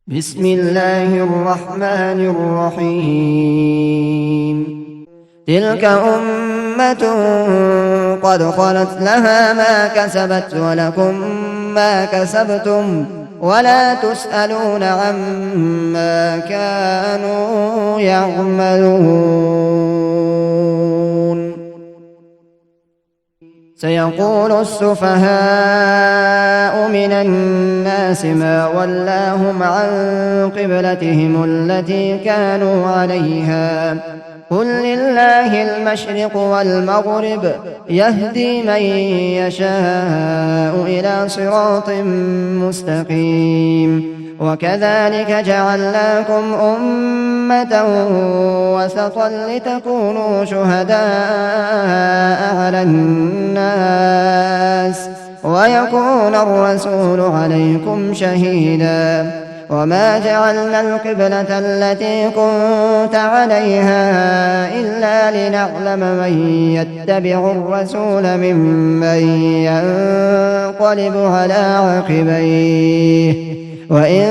بسم الله الرحمن الرحيم. تلك أمة قد خلت لها ما كسبت ولكم ما كسبتم ولا تسألون عما كانوا يعملون. سيقول السفهاء من الناس ما ولاهم عن قبلتهم التي كانوا عليها قل لله المشرق والمغرب يهدي من يشاء إلى صراط مستقيم. وكذلك جعلناكم أمة وسطا لتكونوا شهداء على الناس ويكون الرسول عليكم شهيدا. وما جعلنا القبلة التي كنت عليها إلا لنعلم من يتبع الرسول ممن ينقلب على عقبيه وإن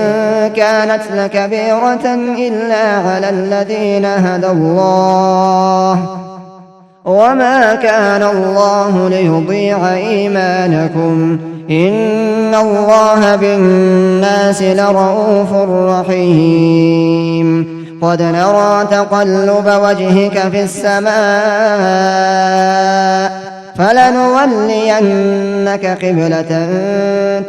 كانت لكبيرة إلا على الذين هدى الله وما كان الله ليضيع إيمانكم إن الله بالناس لرءوف رحيم. قد نرى تقلب وجهك في السماء فلنولينك قبلة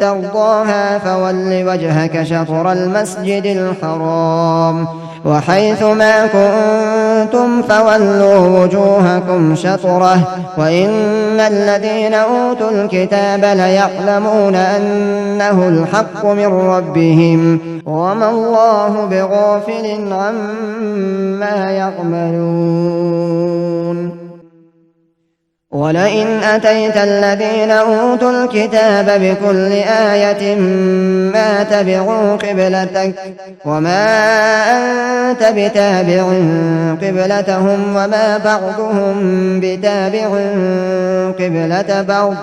ترضاها فول وجهك شطر المسجد الحرام وحيث ما كنتم فولوا وجوهكم شطره وإن الذين أوتوا الكتاب ليعلمون أنه الحق من ربهم وما الله بغافل عما يعملون. ولئن أتيت الذين أوتوا الكتاب بكل آية ما تبعوا قبلتك وما أنت بتابع قبلتهم وما بعضهم بتابع قبلة بعض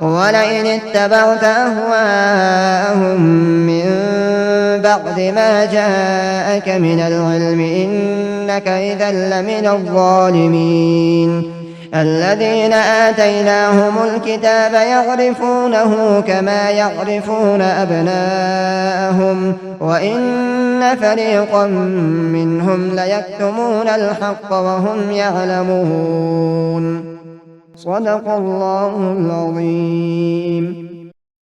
ولئن اتبعت أهواءهم من بعد ما جاءك من العلم إنك إذا لمن الظالمين. الذين آتيناهم الكتاب يعرفونه كما يعرفون أبناءهم وإن فريقا منهم ليكتمون الحق وهم يعلمون. صدق الله العظيم.